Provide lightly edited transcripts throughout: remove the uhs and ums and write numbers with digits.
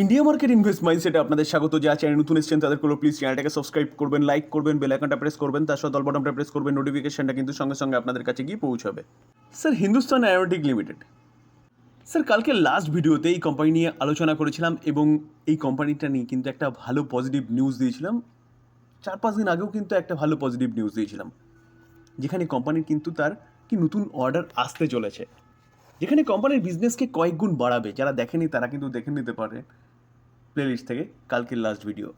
India market invest মাইন্ডসেটে আপনাদের স্বাগত। যা চ্যানেল নতুন এসেছেন তাদের কোনো প্লিজ চ্যানেলটাকে সাবস্ক্রাইব করবেন, লাইক করবেন, বেল আইকনটা প্রেস করবেন, তার সাথে অল বাটনটা প্রেস করবেন, নোটিফিকেশনটা কিন্তু সঙ্গে সঙ্গে আপনাদের কাছে গিয়ে পৌঁছাবে। Sir, Hindustan aeronautic limited, sir কালকে লাস্ট ভিডিওতে এই কোম্পানি নিয়ে আলোচনা করেছিলাম এবং এই কোম্পানিটা নিয়ে কিন্তু একটা ভালো পজিটিভ নিউজ দিয়েছিলাম। 4-5 দিন আগেও কিন্তু একটা ভালো পজিটিভ নিউজ দিয়েছিলাম, যেখানে কোম্পানির কিন্তু তার কি নতুন অর্ডার আসতে চলেছে, যেখানে কোম্পানির বিজনেসকে কয়েক গুণ বাড়াবে। যারা দেখেনি তারা কিন্তু দেখে নিতে পারে প্লেলিস্ট থেকে কালকের লাস্ট ভিডিও।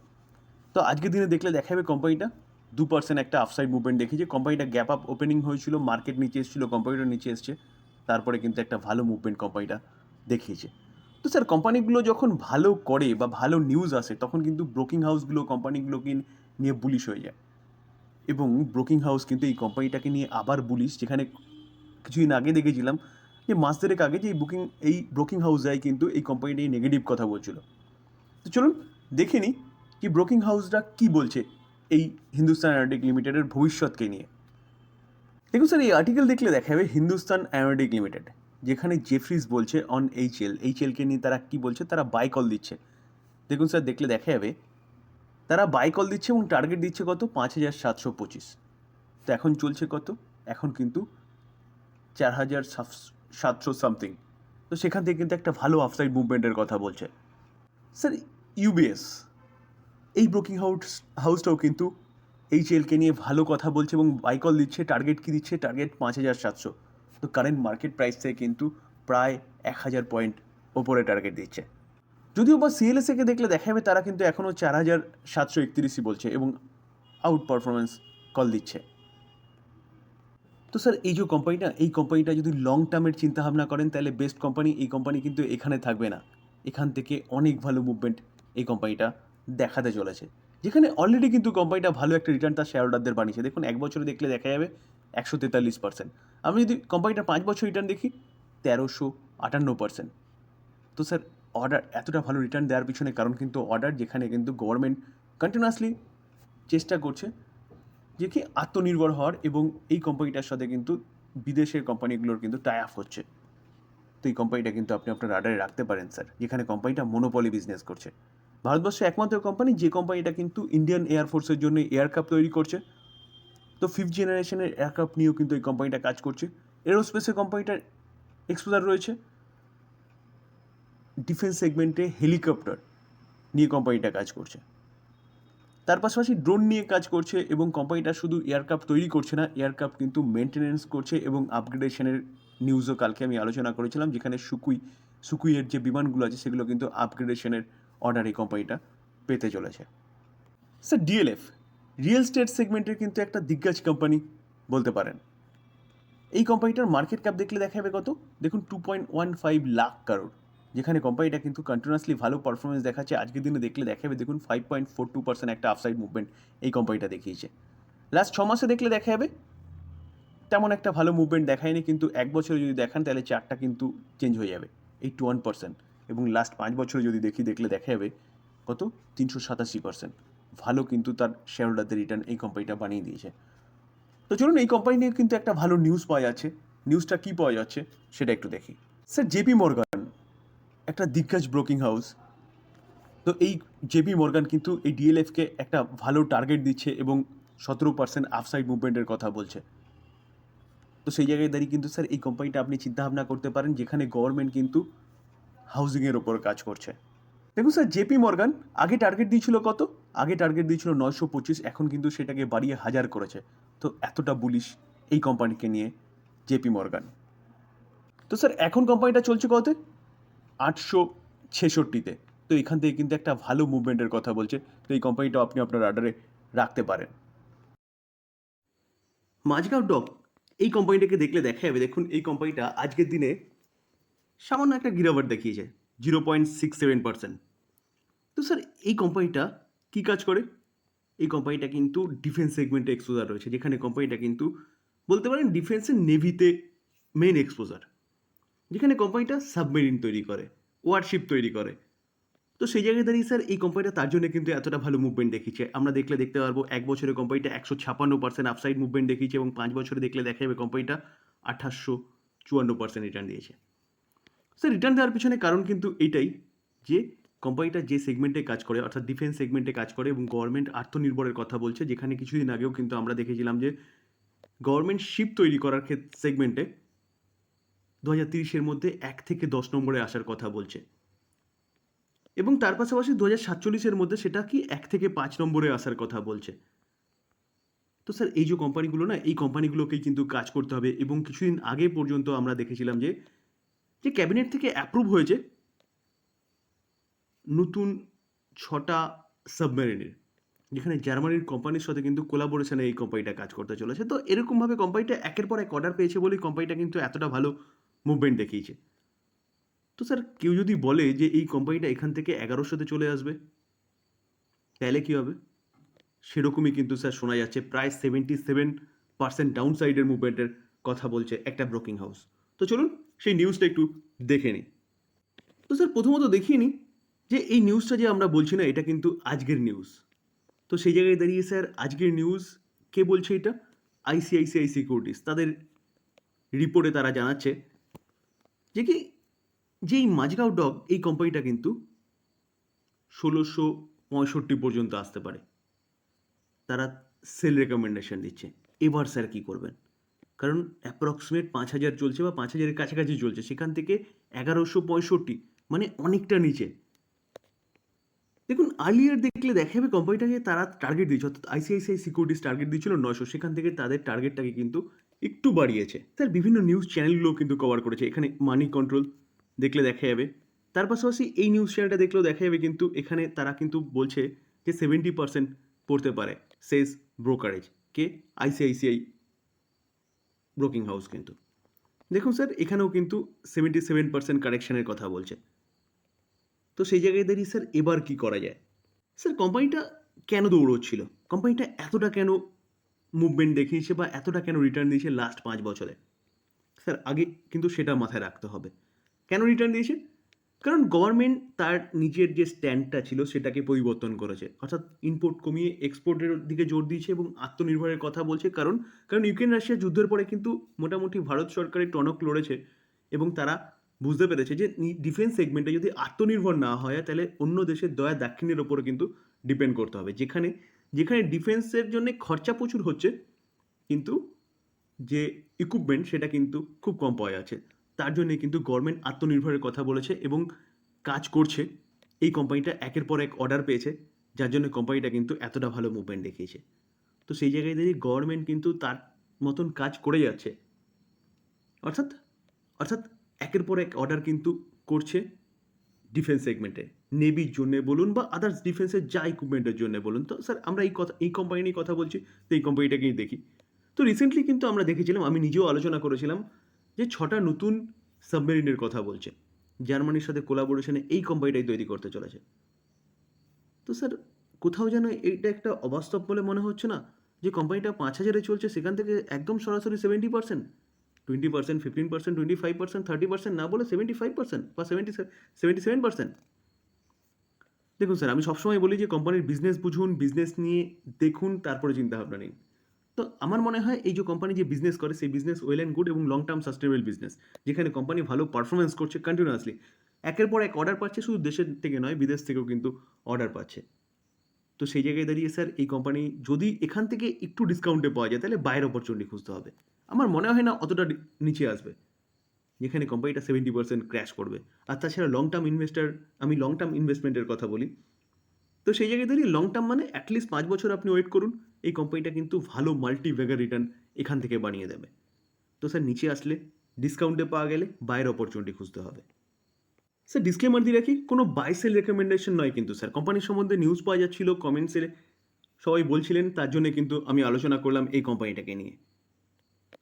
তো আজকের দিনে দেখলে দেখা যাবে কোম্পানিটা 2% একটা আফসাইড মুভমেন্ট দেখিয়েছে। কোম্পানিটা গ্যাপ আপ ওপেনিং হয়েছিল, মার্কেট নিচে এসেছিল, কোম্পানিটা নিচে এসছে, তারপরে কিন্তু একটা ভালো মুভমেন্ট কোম্পানিটা দেখিয়েছে। তো স্যার, কোম্পানিগুলো যখন ভালো করে বা ভালো নিউজ আসে তখন কিন্তু ব্রোকিং হাউসগুলো কোম্পানিগুলোকে নিয়ে বুলিশ হয়ে যায়, এবং ব্রোকিং হাউস কিন্তু এই কোম্পানিটাকে নিয়ে আবার বুলিশ। যেখানে কিছুদিন আগে দেখেছিলাম যে মাস দেড়েক আগে যে এই ব্রোকিং হাউসরাই কিন্তু এই কোম্পানিটা নেগেটিভ কথা বলছিল। তো চলুন দেখে নিই কি ব্রোকিং হাউসরা কী বলছে এই হিন্দুস্তান অ্যারোনটিক লিমিটেডের ভবিষ্যৎকে নিয়ে। দেখুন স্যার, এই আর্টিকেল দেখলে দেখা যাবে হিন্দুস্তান অ্যারোনটিক লিমিটেড, যেখানে জেফ্রিজ বলছে অন এইচএলকে নিয়ে তারা কী বলছে, তারা বাই কল দিচ্ছে। দেখুন স্যার, দেখলে দেখা যাবে তারা বাই কল দিচ্ছে এবং টার্গেট দিচ্ছে কত, 5,725। তো এখন চলছে কত, এখন কিন্তু 4,700 সামথিং। তো সেখান থেকে কিন্তু একটা ভালো আফসাইড মুভমেন্টের কথা বলছে। স্যার, ইউবিএস এই ব্রোকিং হাউসটাও কিন্তু এইচএলকে নিয়ে ভালো কথা বলছে এবং বাইকল দিচ্ছে। টার্গেট কী দিচ্ছে, টার্গেট 5,700। তো কারেন্ট মার্কেট প্রাইস থেকে কিন্তু প্রায় 1,000 পয়েন্ট ওপরে টার্গেট দিচ্ছে। যদিও বা সিএলএসএকে দেখলে দেখা যাবে তারা কিন্তু এখনও 4,731ই বলছে এবং আউট পারফরমেন্স কল দিচ্ছে। তো স্যার, এই যে কোম্পানিটা, এই কোম্পানিটা যদি লং টার্মের চিন্তাভাবনা করেন তাহলে বেস্ট কোম্পানি। এই কোম্পানি কিন্তু এখানে থাকবে না, এখান থেকে অনেক ভালো মুভমেন্ট এই কোম্পানিটা দেখাতে চলেছে, যেখানে অলরেডি কিন্তু কোম্পানিটা ভালো একটা রিটার্ন তার শেয়ার হোল্ডারদের বানিয়েছে। দেখুন, 1 বছরে দেখলে দেখা যাবে 143%। আমি যদি কোম্পানিটা 5 বছর রিটার্ন দেখি 1,358%। তো স্যার, অর্ডার এতটা ভালো রিটার্ন দেওয়ার পিছনে কারণ কিন্তু অর্ডার, যেখানে কিন্তু গভর্নমেন্ট কন্টিনিউয়াসলি চেষ্টা করছে যে কি আত্মনির্ভর হওয়ার, এবং এই কোম্পানিটার সাথে কিন্তু বিদেশের কোম্পানিগুলোর কিন্তু টাই আপ হচ্ছে। তো এই কোম্পানিটা কিন্তু আপনি আপনার রাডারে রাখতে পারেন স্যার, যেখানে কোম্পানিটা মনোপলি বিজনেস করছে। ভারতবর্ষে একমাত্র কোম্পানি যে কোম্পানিটা কিন্তু ইন্ডিয়ান এয়ারফোর্সের জন্য এয়ারক্রাফট তৈরি করছে। তো 5th জেনারেশনের এয়ারক্রাফট নিয়েও কিন্তু এই কোম্পানিটা কাজ করছে। এরোস্পেসে কোম্পানিটার এক্সপোজার রয়েছে। ডিফেন্স সেগমেন্টে হেলিকপ্টার নিয়ে কোম্পানিটা কাজ করছে। তার পাশাপাশি ড্রোন নিয়ে কাজ করছে, এবং কোম্পানিটা শুধু এয়ারক্রাফট তৈরি করছে না, এয়ারক্রাফট কিন্তু মেনটেনেন্স করছে এবং আপগ্রেডেশনের নিউজও কালকে আমি আলোচনা করেছিলাম, যেখানে সুকুইয়ের যে বিমানগুলো আছে সেগুলো কিন্তু আপগ্রেডেশনের অর্ডার এই কোম্পানিটা পেতে চলেছে। স্যার, ডিএলএফ রিয়েল স্টেট সেগমেন্টের কিন্তু একটা দিগ্গজ কোম্পানি বলতে পারেন। এই কোম্পানিটার মার্কেট ক্যাপ দেখলে দেখা যাবে কত, দেখুন 2.15 লাখ কারোর, যেখানে কোম্পানিটা কিন্তু কন্টিনিউয়াসলি ভালো পারফরমেন্স দেখাচ্ছে। আজকের দিনে দেখলে দেখা যাবে দেখুন 5.42% একটা আপসাইড মুভমেন্ট এই কোম্পানিটা দেখিয়েছে। লাস্ট 6 মাসে দেখলে দেখা যাবে তেমন একটা ভালো মুভমেন্ট দেখায়নি, কিন্তু 1 বছরে যদি দেখান তাহলে চার্টটা কিন্তু চেঞ্জ হয়ে যাবে 81%। এবং লাস্ট 5 বছরে যদি দেখলে দেখা যাবে কত, 387%। ভালো কিন্তু তার শেয়ার হোল্ডারদের রিটার্ন এই কোম্পানিটা বানিয়ে দিয়েছে। তো চলুন, এই কোম্পানি নিয়ে কিন্তু একটা ভালো নিউজ পাওয়া যাচ্ছে। নিউজটা কী পাওয়া যাচ্ছে সেটা একটু দেখি। স্যার, জেপি মর্গান একটা দিগ্গজ ব্রোকিং হাউস। তো এই জেপি মর্গান কিন্তু এই ডিএলএফকে একটা ভালো টার্গেট দিচ্ছে এবং 17% আপসাইড মুভমেন্টের কথা বলছে। তো সেই জায়গায় দাঁড়িয়ে কিন্তু স্যার এই কোম্পানিটা আপনি চিন্তাভাবনা করতে পারেন, যেখানে গভর্নমেন্ট কিন্তু হাউজিংয়ের ওপর কাজ করছে। দেখুন স্যার, জেপি মর্গান আগে টার্গেট দিয়েছিল কত, আগে টার্গেট দিয়েছিল 925, এখন কিন্তু সেটাকে বাড়িয়ে 1000 করেছে। তো এতটা বুলিশ এই কোম্পানিকে নিয়ে জেপি মর্গান। তো স্যার, এখন কোম্পানিটা চলছে কতে, 866-তে। তো এখান থেকে কিন্তু একটা ভালো মুভমেন্টের কথা বলছে। তো এই কোম্পানিটা আপনি আপনার রাডারে রাখতে পারেন। মাঝগাঁও ডক এই কোম্পানিটাকে দেখলে দেখা যাবে, দেখুন এই কোম্পানিটা আজকের দিনে সামান্য একটা গিরাওয়াট দেখিয়েছে 0.67%। তো স্যার, এই কোম্পানিটা কী কাজ করে, এই কোম্পানিটা কিন্তু ডিফেন্স সেগমেন্টে এক্সপোজার রয়েছে, যেখানে কোম্পানিটা কিন্তু বলতে পারেন ডিফেন্সের নেভিতে মেন এক্সপোজার, যেখানে কোম্পানিটা সাবমেরিন তৈরি করে, ওয়ারশিপ তৈরি করে। তো সেই জায়গায় দাঁড়িয়ে স্যার এই কোম্পানিটা তার জন্য কিন্তু এতটা ভালো মুভমেন্ট দেখিয়েছে। আমরা দেখতে পারবো 1 বছরে কোম্পানিটা 156% আপসাইড মুভমেন্ট দেখিয়েছে, এবং 5 বছরে দেখলে দেখা যাবে কোম্পানিটা 2854% রিটার্ন দিয়েছে। স্যার, রিটার্ন দেওয়ার পিছনে কারণ কিন্তু এটাই যে কোম্পানিটা যে সেগমেন্টে কাজ করে অর্থাৎ ডিফেন্স সেগমেন্টে কাজ করে এবং গভর্নমেন্ট আত্মনির্ভরের কথা বলছে, যেখানে কিছুদিন আগেও কিন্তু আমরা দেখেছিলাম যে গভর্নমেন্ট শিপ তৈরি করার সেগমেন্টে 2030-এর মধ্যে 1 থেকে 10 নম্বরে আসার কথা বলছে এবং তার পাশাপাশি 2047-এর মধ্যে সেটা কি 1 থেকে 5 নম্বরে আসার কথা বলছে। তো স্যার এই যে কোম্পানিগুলো না, এই কোম্পানিগুলোকেই কিন্তু কাজ করতে হবে এবং কিছুদিন আগে পর্যন্ত আমরা দেখেছিলাম যে ক্যাবিনেট থেকে অ্যাপ্রুভ হয়েছে নতুন 6টা সাবমেরিনের, যেখানে জার্মানির কোম্পানির সাথে কিন্তু কোলাবোরেশনে এই কোম্পানিটা কাজ করতে চলেছে। তো এরকমভাবে কোম্পানিটা একের পর এক অর্ডার পেয়েছে বলেই কোম্পানিটা কিন্তু এতটা ভালো মুভমেন্ট দেখিয়েছে। তো স্যার কেউ যদি বলে যে এই কোম্পানিটা এখান থেকে 1100-তে চলে আসবে, তাহলে কী হবে? সেরকমই কিন্তু স্যার শোনা যাচ্ছে, প্রায় 77% ডাউন সাইডের মুভমেন্টের কথা বলছে একটা ব্রোকিং হাউস। তো চলুন সেই নিউজটা একটু দেখে নিই। তো স্যার প্রথমত দেখিয়ে নিই যে এই নিউজটা যে আমরা বলছি না, এটা কিন্তু আজকের নিউজ। তো সেই জায়গায় দাঁড়িয়ে স্যার আজকের নিউজ কে বলছে এটা? ICICI securities. তাদের রিপোর্টে তারা জানাচ্ছে যে এই মাঝগাঁও ডগ এই কোম্পানিটা কিন্তু 1665 পর্যন্ত আসতে পারে। তারা সেল রেকমেন্ডেশন দিচ্ছে। এবার স্যার কী করবেন? কারণ অ্যাপ্রক্সিমেট 5000 চলছে বা 5000-এর কাছাকাছি চলছে, সেখান থেকে 1165 মানে অনেকটা নিচে। দেখুন আর্লিয়ার দেখলে দেখা যাবে কোম্পানিটাকে তারা টার্গেট দিয়েছে, অর্থাৎ আইসিআইসিআই সিকিউরিটিজ টার্গেট দিয়েছিল 900, সেখান থেকে তাদের টার্গেটটাকে কিন্তু একটু বাড়িয়েছে। স্যার বিভিন্ন নিউজ চ্যানেলগুলো কিন্তু কভার করেছে, এখানে মানি কন্ট্রোল দেখলে দেখা যাবে। তার পাশাপাশি এই নিউজ চ্যানেলটা দেখলেও দেখা যাবে কিন্তু এখানে তারা কিন্তু বলছে যে 70% পড়তে পারে সেস ব্রোকারেজ, কে? ICICI broking house. কিন্তু দেখুন স্যার এখানেও কিন্তু 77% কারেকশানের কথা বলছে। তো সেই জায়গায় দাঁড়িয়ে স্যার এবার কি করা যায়? স্যার কোম্পানিটা কেন দৌড়চ্ছিল? কোম্পানিটা এতটা কেন মুভমেন্ট দেখিয়েছে বা এতটা কেন রিটার্ন দিয়েছে লাস্ট 5 বছরে? স্যার আগে কিন্তু সেটা মাথায় রাখতে হবে। কেন রিটার্ন দিয়েছে? কারণ গভর্নমেন্ট তার নিজের যে স্ট্যান্ডটা ছিল সেটাকে পরিবর্তন করেছে, অর্থাৎ ইম্পোর্ট কমিয়ে এক্সপোর্টের দিকে জোর দিয়েছে এবং আত্মনির্ভরের কথা বলছে। কারণ ইউক্রেন রাশিয়া যুদ্ধের পরে কিন্তু মোটামুটি ভারত সরকারের টনক লড়েছে এবং তারা বুঝতে পেরেছে যে ডিফেন্স সেগমেন্টে যদি আত্মনির্ভর না হয় তাহলে অন্য দেশের দয়া দাক্ষিণ্যের ওপরে কিন্তু ডিপেন্ড করতে হবে, যেখানে ডিফেন্সের জন্য খরচা প্রচুর হচ্ছে কিন্তু যে ইকুইপমেন্ট সেটা কিন্তু খুব কম পাওয়া যাচ্ছে। তার জন্যে কিন্তু গভর্নমেন্ট আত্মনির্ভরের কথা বলেছে এবং কাজ করছে। এই কোম্পানিটা একের পর এক অর্ডার পেয়েছে, যার জন্য কোম্পানিটা কিন্তু এতটা ভালো মুভমেন্ট দেখিয়েছে। তো সেই জায়গায় দাঁড়িয়ে গভর্নমেন্ট কিন্তু তার মতন কাজ করে যাচ্ছে, অর্থাৎ একের পর এক অর্ডার কিন্তু করছে ডিফেন্স সেগমেন্টে, নেভির জন্য বলুন বা আদার্স ডিফেন্সের যা ইকুইপমেন্টের জন্য বলুন। তো স্যার আমরা এই কোম্পানি নিয়ে কথা বলছি, তো এই কোম্পানিটাকেই দেখি। তো রিসেন্টলি কিন্তু আমরা দেখেছিলাম, আমি নিজেও আলোচনা করেছিলাম যে 6টা নতুন সাবমেরিনের কথা বলছে জার্মানির সাথে কোলাবোরেশনে এই কোম্পানিটাই তৈরি করতে চলেছে। তো স্যার কোথাও যেন এইটা একটা অবাস্তব বলে মনে হচ্ছে না যে কোম্পানিটা 5000-এ চলছে, সেখান থেকে একদম সরাসরি 70%, 20%, 15%, 25%, 30% না বলে 75% বা 77%। দেখুন স্যার আমি সবসময় বলি যে কোম্পানির বিজনেস বুঝুন, বিজনেস নিয়ে দেখুন, তারপরে চিন্তাভাবনা নিন। তো আমার মনে হয় এই যে কোম্পানি যে বিজনেস করে সেই বিজনেস ওয়েল অ্যান্ড গুড এবং লং টার্ম সাস্টেনেবল বিজনেস, যেখানে কোম্পানি ভালো পারফরমেন্স করছে কন্টিনিউয়াসলি, একের পর এক অর্ডার পাচ্ছে, শুধু দেশের থেকে নয় বিদেশ থেকেও কিন্তু অর্ডার পাচ্ছে। তো সেই জায়গায় দাঁড়িয়ে স্যার এই কোম্পানি যদি এখান থেকে একটু ডিসকাউন্টে পাওয়া যায় তাহলে বাইরের অপরচুনিটি খুঁজতে হবে। আমার মনে হয় না অতটা নিচে আসবে যেখানে কোম্পানিটা 70% ক্র্যাশ করবে। আর তাছাড়া আমি লং টার্ম ইনভেস্টমেন্টের কথা বলি। তো সেই জায়গায় দাঁড়িয়ে লং টার্ম মানে অ্যাটলিস্ট 5 বছর আপনি ওয়েট করুন, এই কোম্পানিটা কিন্তু ভালো মাল্টি ভেগার রিটার্ন এখান থেকে বানিয়ে দেবে। তো স্যার নিচে আসলে ডিসকাউন্টে পাওয়া গেলে বাইরের অপরচুনিটি খুঁজতে হবে। স্যার ডিসক্লেমার দিয়ে রাখি, কোনো বাই সেল রেকমেন্ডেশন নয় কিন্তু স্যার। কোম্পানির সম্বন্ধে নিউজ পাওয়া যাচ্ছিল, কমেন্টসে সবাই বলছিলেন, তার জন্য কিন্তু আমি আলোচনা করলাম এই কোম্পানিটাকে নিয়ে।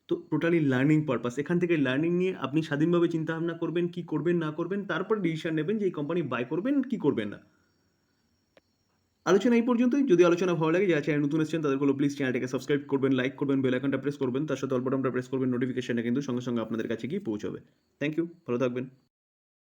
তো টোটালি লার্নিং পারপাস, এখান থেকে লার্নিং নিয়ে আপনি স্বাধীনভাবে চিন্তাভাবনা করবেন, কি করবেন না করবেন, তারপর ডিসিশন নেবেন যে এই কোম্পানি বাই করবেন কি করবেন না। আলোচনা এই পর্যন্তই। যদি আলোচনা ভালো লাগে, যারা চ্যানেল নতুন এসেছেন তাদের প্লিজ চ্যানেলটাকে সাবস্ক্রাইব করবেন, লাইক করবেন, বেল আইকনটা প্রেস করবেন, তার সাথে অল বাটনটা প্রেস করবেন, নোটিফিকেশনটা কিন্তু সঙ্গে সঙ্গে আপনাদের কাছে গিয়ে পৌঁছবে। থ্যাংক ইউ, ভালো থাকবেন।